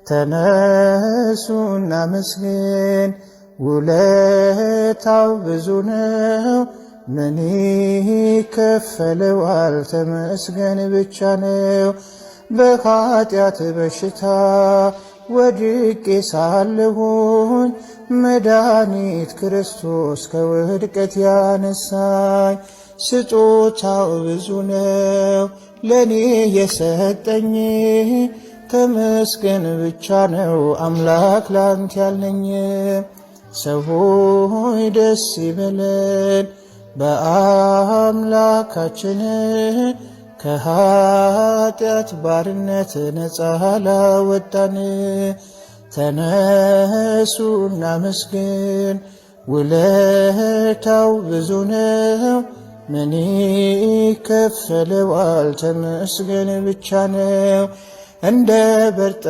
ተነሱ እናመስግን ውለታው ብዙ ነው። ምን ይከፈለዋል? ተመስገን ብቻ ነው። በኃጢአት በሽታ ወድቄ ሳለሁኝ መድኃኒት ክርስቶስ ከውድቀት ያነሳኝ። ስጦታው ብዙ ነው ለኔ የሰጠኝ። ተመስገን ብቻ ነው አምላክ ላንተ ያልነኝ። ሰው ሆይ ደስ ይበለን በአምላካችን፣ ከኃጢአት ባርነት ነፃ ላወጣን። ተነሱ እናመስግን ውለታው ብዙ ነው። ምን ይከፈለዋል? ተመስገን ብቻ ነው። እንደ በርጠ